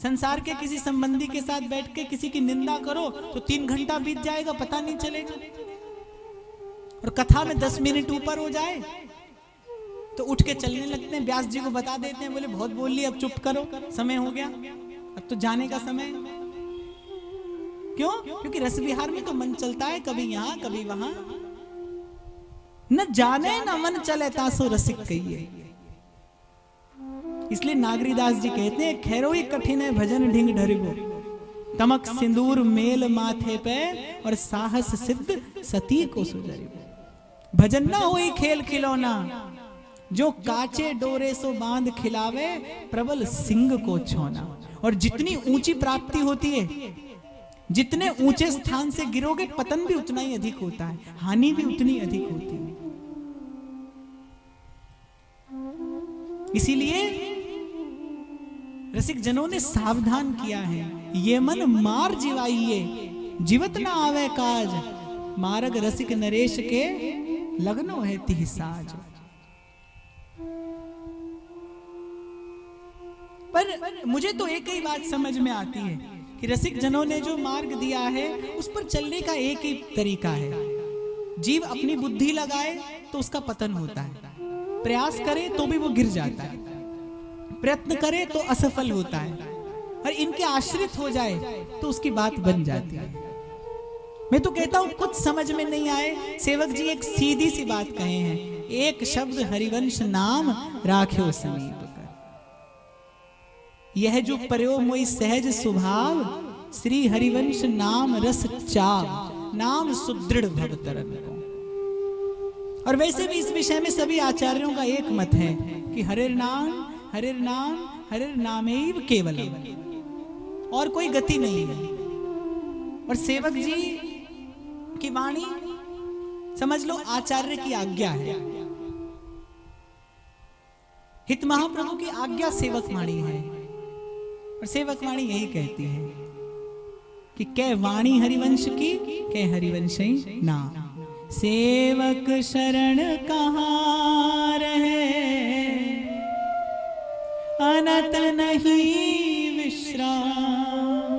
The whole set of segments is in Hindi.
संसार के किसी संबंधी के साथ बैठ के किसी की निंदा करो तो 3 घंटा बीत जाएगा, पता नहीं चलेगा। और कथा में 10 मिनट ऊपर हो जाए तो उठ के चलने लगते हैं, व्यास जी को बता देते हैं, बोले बहुत बोल ली, अब चुप करो, समय हो गया, अब तो जाने का समय। क्यों? क्योंकि रस विहार में तो मन चलता है, कभी यहां कभी वहां, न जाने न मन चले तासो रसिक कहिए। इसलिए नागरीदास जी कहते हैं, खैरोई कठिन है भजन ढिंग ढरिबो, तमक सिंदूर मेल माथे पे और साहस सिद्ध सती को सुजरिबो। भजन ना होई खेल खिलौना, जो काचे डोरे सो बांध खिलावे, प्रबल सिंह को छोना। और जितनी ऊंची प्राप्ति होती है, जितने ऊंचे स्थान से गिरोगे, पतन भी उतना ही अधिक होता है, हानि भी उतनी अधिक होती है। इसीलिए रसिक जनों ने सावधान किया है, ये मन मार जिवाइये, जीवत ना आवे काज, मारग रसिक नरेश के लगनो है तिह साज। पर मुझे तो एक ही बात समझ में आती है कि रसिक जनों ने जो मार्ग दिया है उस पर चलने का एक ही तरीका है। जीव अपनी बुद्धि लगाए तो उसका पतन होता है, प्रयास करे तो भी वो गिर जाता है, प्रयत्न करे तो असफल होता है, और इनके आश्रित हो जाए तो उसकी बात बन जाती है। मैं तो कहता हूं कुछ समझ में नहीं आए, सेवक जी एक सीधी सी बात कहे हैं, एक शब्द हरिवंश नाम राख्यो समीप कर, यह जो पर्यो मोई सहज स्वभाव, श्री हरिवंश नाम रस चाव, नाम सुदृढ़ भवतरन को। और वैसे भी इस विषय में सभी आचार्यों का एक मत है कि हरिर नाम हरिर नामेव केवलम, और कोई गति नहीं है। और सेवक जी की वाणी समझ लो आचार्य की आज्ञा है, हित महाप्रभु की आज्ञा सेवक वाणी है। और सेवक वाणी यही कहती है कि कै वाणी हरिवंश की, कै हरिवंश नाम, सेवक शरण कहाँ रहे, अनत नहीं विश्राम,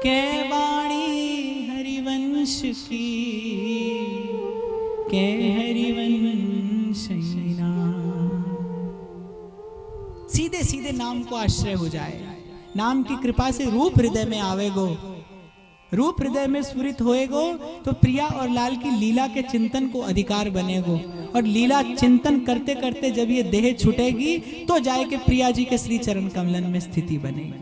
कै वाणी हरिवंश की, कै हरिवंश नाम। सीधे सीधे नाम को आश्रय हो जाए, नाम की कृपा से रूप हृदय में आवेगो, रूप हृदय में स्फुरित होएगो तो प्रिया और लाल की लीला के चिंतन को अधिकार बनेगो। और लीला चिंतन करते करते जब ये देह छूटेगी तो जाए के प्रिया जी के श्री चरण कमलन में स्थिति बनेगी।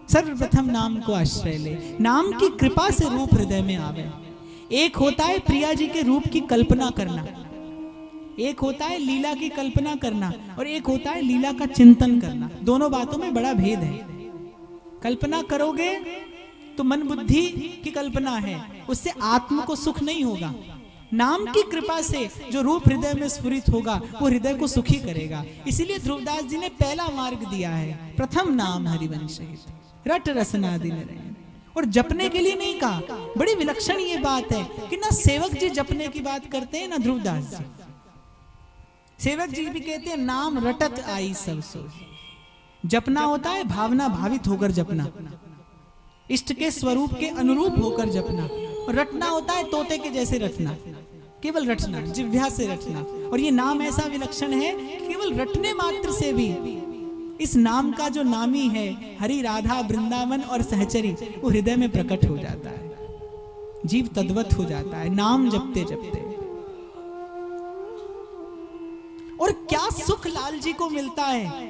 सर्वप्रथम नाम को आश्रय ले, नाम की कृपा से रूप हृदय में आवे। एक होता है प्रिया जी के रूप की कल्पना करना, एक होता है लीला की कल्पना करना, और एक होता है लीला का चिंतन करना। दोनों बातों में बड़ा भेद है। कल्पना करोगे तो मन बुद्धि की कल्पना है, उससे आत्म को सुख नहीं होगा। नाम की कृपा से जो रूप हृदय में स्फुरित होगा वो हृदय को सुखी करेगा। इसीलिए ध्रुवदास जी ने पहला मार्ग दिया है, प्रथम नाम हरिवंश रट रसना दिन रहे। और जपने के लिए नहीं कहा। बड़ी विलक्षण ये बात है कि ना सेवक जी जपने की बात करते हैं ना ध्रुवदास जी। सेवक जी भी कहते हैं नाम रटत आई सब सो। जपना होता है भावना भावित होकर जपना, इष्ट के स्वरूप के अनुरूप होकर जपना। और रटना होता है तोते के जैसे रटना, केवल रटना, जिह्वा से रटना। और ये नाम ऐसा विलक्षण है केवल रटने मात्र से भी इस नाम का जो नामी है हरि राधा वृंदावन और सहचरी वो हृदय में प्रकट हो जाता है, जीव तद्वत हो जाता है नाम जपते जपते। और क्या सुख लाल जी को मिलता है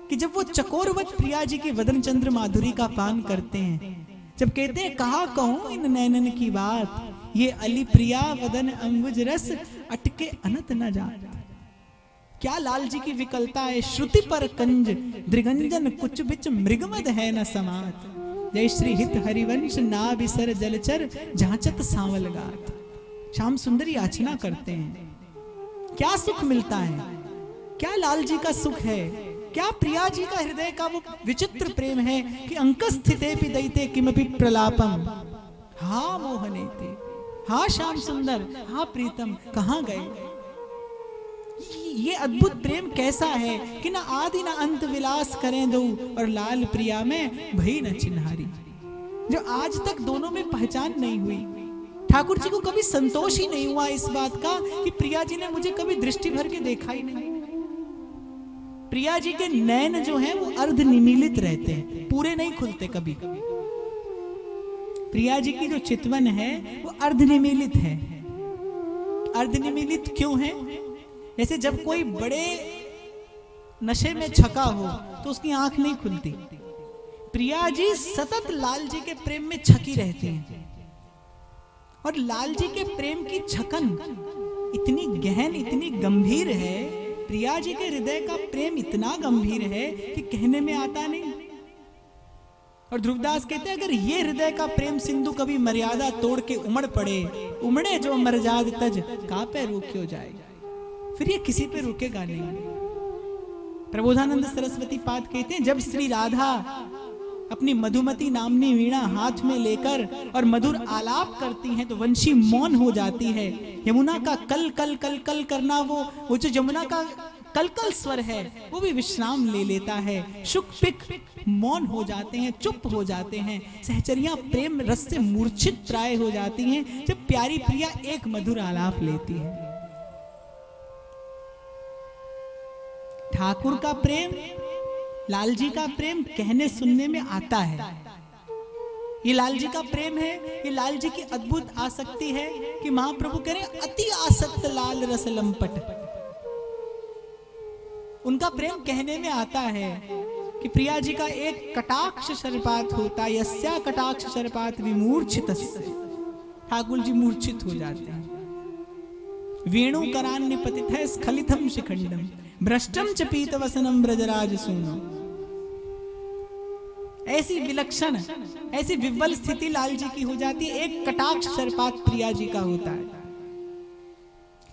कि जब वो चकोरवत प्रिया जी की वदन चंद्र माधुरी का पान करते हैं, जब कहते हैं कहा कहूं इन नैनन की बात, ये अली प्रिया वदन अंबुज रस अटके अनत न जात। क्या लाल जी की विकलता है, श्रुति पर कंज दृगंजन कुछ बिच मृगमद है न समात। जय श्री हित हरिवंश ना बिसर जलचर झांचत सांवल गात। श्याम सुंदर याचना करते हैं, क्या सुख मिलता है, क्या लाल जी का सुख है, क्या प्रिया जी का हृदय का वो विचित्र प्रेम है कि अंक स्थिते पि दैते किमपि प्रलापम। हा मोहनेते, हा श्याम सुंदर, हा प्रीतम, कहां गए। ये अद्भुत प्रेम कैसा है कि ना आदि ना अंत विलास करें दो, और लाल प्रिया में भई न चिन्हारी, जो आज तक दोनों में पहचान नहीं हुई। ठाकुर जी को कभी संतोष ही नहीं हुआ इस बात का कि प्रिया जी ने मुझे कभी दृष्टि भर के देखा ही नहीं। प्रिया जी के नैन जो हैं वो अर्ध निमीलित रहते हैं, पूरे नहीं खुलते कभी। प्रिया जी की जो चितवन है वो अर्ध निमीलित है। अर्ध निमीलित क्यों है? जैसे जब कोई बड़े नशे में छका हो तो उसकी आंख नहीं खुलती। प्रिया जी सतत लाल जी के प्रेम में छकी रहती हैं, और लाल जी के प्रेम की छकन इतनी गहन, इतनी गंभीर है। प्रिया जी के हृदय का प्रेम इतना गंभीर है कि कहने में आता नहीं। और ध्रुवदास कहते हैं, अगर ये हृदय का प्रेम सिंधु कभी मर्यादा तोड़ के उमड़ पड़े, उमड़े जो मरजाद तज कापे रुक्यो जाए, फिर ये किसी पे रुकेगा नहीं। प्रबोधानंद सरस्वती पाद कहते हैं, जब श्री राधा अपनी मधुमती नामनी वीणा हाथ में लेकर और मधुर आलाप करती हैं तो वंशी मौन हो जाती है। यमुना का कल कल कल कल करना, वो जो यमुना का कल कल स्वर है वो भी विश्राम ले लेता है। शुक पिक मौन हो जाते हैं, चुप हो जाते हैं। सहचरियां प्रेम रस से मूर्छित प्राय हो जाती हैं जब प्यारी प्रिया एक मधुर आलाप लेती है। ठाकुर का प्रेम, लाल जी का प्रेम कहने सुनने में आता है। ये लाल जी का प्रेम है, ये लाल जी की अद्भुत आसक्ति है कि महाप्रभु कह रहे हैं, अति आसक्त लाल रस लंपट। उनका प्रेम कहने में आता है कि प्रिया जी का एक कटाक्ष शरपात होता, यस्या कटाक्ष शरपात विमूर्छितस्य, ठाकुर जी मूर्छित हो जाते हैं। वेणु करान निपतित है स्खलितम शिखंडम, भ्रष्टम च पीत वसनम ब्रजराज सूनो। ऐसी विलक्षण, ऐसी विव्वल स्थिति लाल जी की हो जाती है। एक कटाक्ष शरपात प्रिया जी का होता है।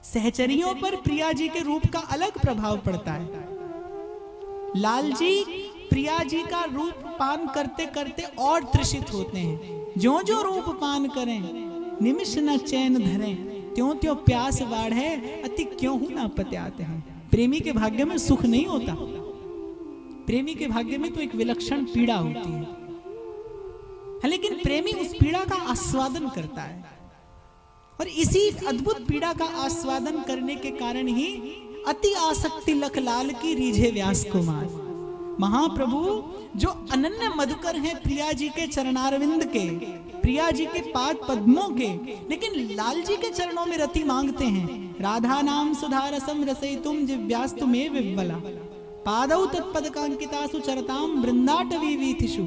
सहचरियों पर प्रिया जी के रूप का अलग प्रभाव पड़ता है। लाल जी प्रिया जी का रूप पान करते करते और तृषित होते हैं। जो जो रूप पान करें निमिष न चैन धरें, त्यों त्यों प्यास बाढ़े अति क्यों हूं ना पत्याते हैं। प्रेमी के भाग्य में सुख नहीं होता, प्रेमी के भाग्य में तो एक विलक्षण पीड़ा होती है। लेकिन प्रेमी उस पीड़ा का आस्वादन करता है, और इसी अद्भुत पीड़ा का आस्वादन करने के कारण ही अति आसक्ति लख लाल की रीझे व्यास कुमार। महाप्रभु जो अनन्य मधुकर हैं प्रिया जी के चरणारविंद के, प्रिया जी के पाद पद्मों के, लेकिन लाल जी के चरणों में रति मांगते हैं। राधा नाम सुधारसम रसयितुम जिव्यास्तु में विव्वला, पादौ तत्पदकांकितासु चरताम वृंदाटवी वीथिषु,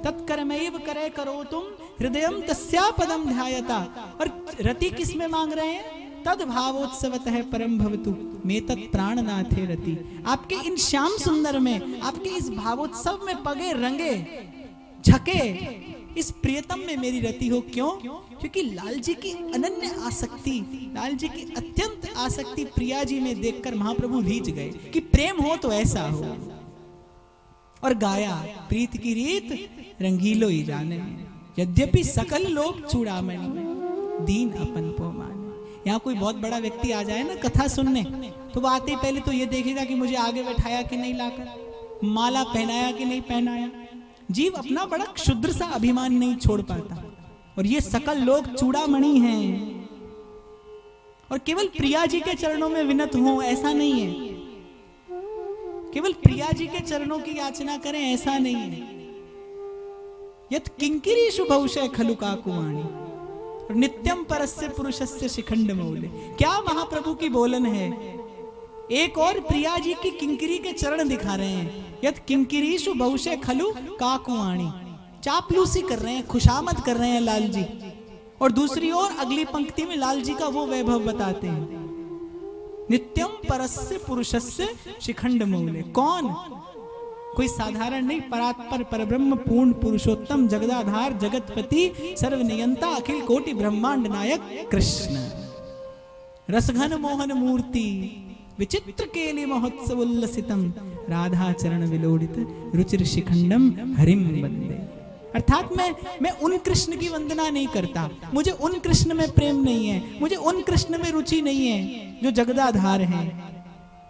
तत्कर्मैव करे करो तुम हृदयम तस्या पदम ध्यायता। और रति किस में मांग रहे हैं? तद भावोत्सवतः परम भवतु मे तत् प्राणनाथे रति। आपके इन श्याम सुंदर में, आपके इस भावोत्सव में पगे रंगे झके इस प्रियतम में मेरी रति हो। क्यों? क्योंकि लाल जी की अनन्य आसक्ति, लाल जी की अत्यंत आसक्ति प्रिया जी में देखकर महाप्रभु रीझ गए कि प्रेम हो तो ऐसा हो। और गाया, प्रीत की रीत रंगीलो ही जाने, यद्यपि सकल लोग चूड़ामणि दीन अपन पो माने। यहाँ कोई बहुत बड़ा व्यक्ति आ जाए ना कथा सुनने, तो वो आते ही पहले तो ये देखेगा कि मुझे आगे बैठाया कि नहीं लाकर, माला पहनाया कि नहीं पहनाया। जीव अपना बड़ा क्षुद्र सा अभिमान नहीं छोड़ पाता। और ये सकल लोग चूड़ामणि हैं, और केवल प्रिया जी के चरणों में विनत हो ऐसा नहीं है, केवल प्रिया जी के चरणों की याचना करें ऐसा नहीं है। यत किंकिरीषु बहुशः खलु काकुवाणी नित्यम परस्य पुरुषस्य शिखंड मौले। क्या महाप्रभु की बोलन है। एक और प्रिया जी की किंकिरी के चरण दिखा रहे हैं। यत किंकिरीषु बहुशः खलु काकुवाणी, चापलूसी कर रहे हैं, खुशामद कर रहे हैं लाल जी। और दूसरी ओर अगली पंक्ति में लाल जी का वो वैभव बताते हैं, नित्यम परस्य पुरुषस्य शिखंड मौले। कौन? कोई साधारण नहीं, परात्पर परब्रह्म पूर्ण पुरुषोत्तम जगदाधार जगतपति सर्वनियंता अखिल कोटि ब्रह्मांड नायक कृष्ण। रसघन मोहन मूर्ति विचित्र केली महोत्सव उल्लसितम, राधा चरण विलोड़ित रुचिर शिखंडम हरिम वंदे। अर्थात मैं उन कृष्ण की वंदना नहीं करता, मुझे उन कृष्ण में प्रेम नहीं है, मुझे उन कृष्ण में रुचि नहीं है जो जगदाधार है।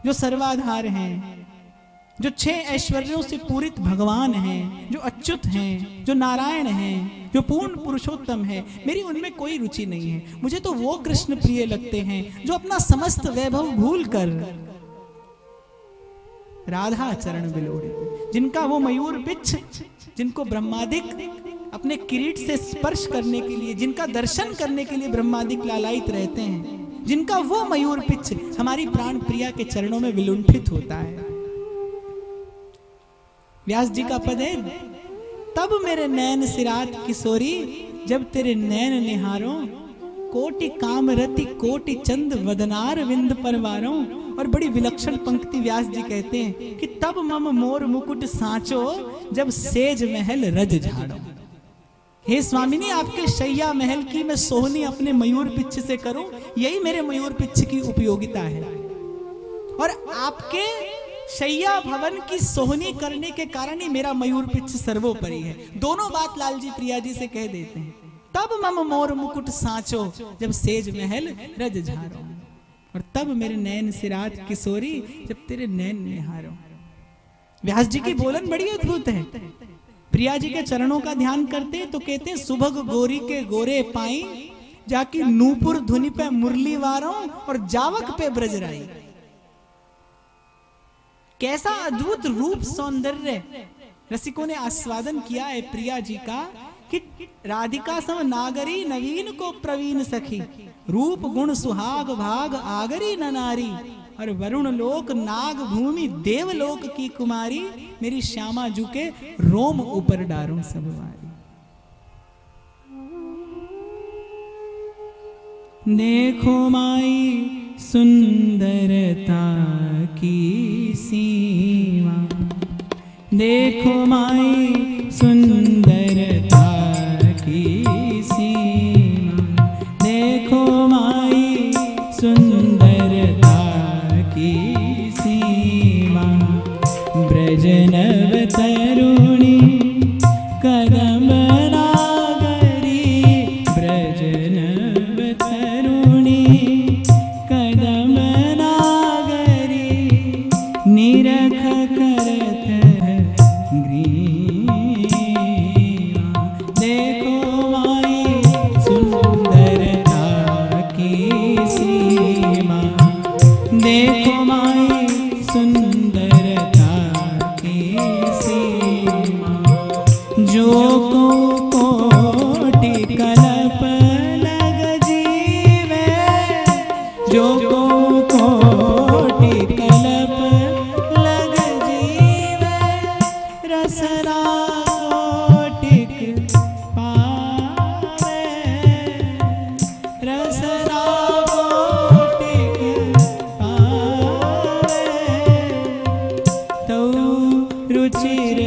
जो सर्वाधार हैं, जो 6 ऐश्वर्यों से पूरित भगवान हैं, जो अच्युत हैं, जो नारायण हैं, जो पूर्ण पुरुषोत्तम है, मेरी उनमें कोई रुचि नहीं है। मुझे तो वो कृष्ण प्रिय लगते हैं जो अपना समस्त वैभव भूल कर राधा चरण बिलोड़े, जिनका वो मयूर पिच्छ, जिनको ब्रह्मादिक अपने किरीट से स्पर्श करने के लिए, जिनका दर्शन करने के लिए ब्रह्मादिक लालायित रहते हैं, जिनका वो मयूर पिच्छ हमारी प्राण प्रिया के चरणों में विलुंठित होता है। व्यास जी का पद है, तब मेरे नैन सिरात किशोरी, जब तेरे नैन निहारो, कोटि कामरति कोटि चंद वदनार विंद परवारों। और बड़ी विलक्षण पंक्ति व्यास जी कहते हैं कि तब मम मोर मुकुट सांचो, जब सेज महल रज झाड़ो। हे स्वामिनी, आपके शैया महल की मैं सोहनी अपने मयूर पिच्छ से करूं, यही मेरे मयूर पिच्छ की उपयोगिता है। और आपके शैया भवन की सोहनी करने के कारण ही मेरा मयूर पिच्छ सर्वोपरि है। दोनों बात लाल जी प्रिया जी से कह देते हैं। तब मम मोर मुकुट सांचो, जब सेज महल रज झारो। और तब मेरे नैन सिरात किशोरी, जब तेरे नैन निहारो। व्यास जी की बोलन बड़ी अद्भुत है। प्रिया जी के चरणों का ध्यान करते तो कहते हैं, सुभग गोरी के गोरे पाई, जाकी नूपुर धुनि पे मुरली वारों, और जावक पे ब्रजराई। कैसा अद्भुत रूप सौंदर्य रसिकों ने आस्वादन किया है प्रिया जी का, कि राधिका सम नागरी नवीन को प्रवीण सखी, रूप गुण सुहाग भाग आगरी न नारी, और वरुण लोक नाग भूमि देवलोक की कुमारी, मेरी श्यामा जू के रोम ऊपर डारूं सबवारी। देखो माई सुंदरता की सीमा, देखो माई सुंदरता की सीमा, देखो माई सुंदरता की सीमा। ब्रजनव तरुणी कदम नागरी, ब्रजनव तरुणी कदम नागरी, निरख करत ग्रीवा। देखो माई सुंदरता की सीमा, देखो माई सुंदरता की सीमा। जो को कोटि कल्प लग जीवे, जो को कोटि कल्प लग जीवे, रसना कोटिक पावे, रसना कोटिक पावे। तौ रुचिर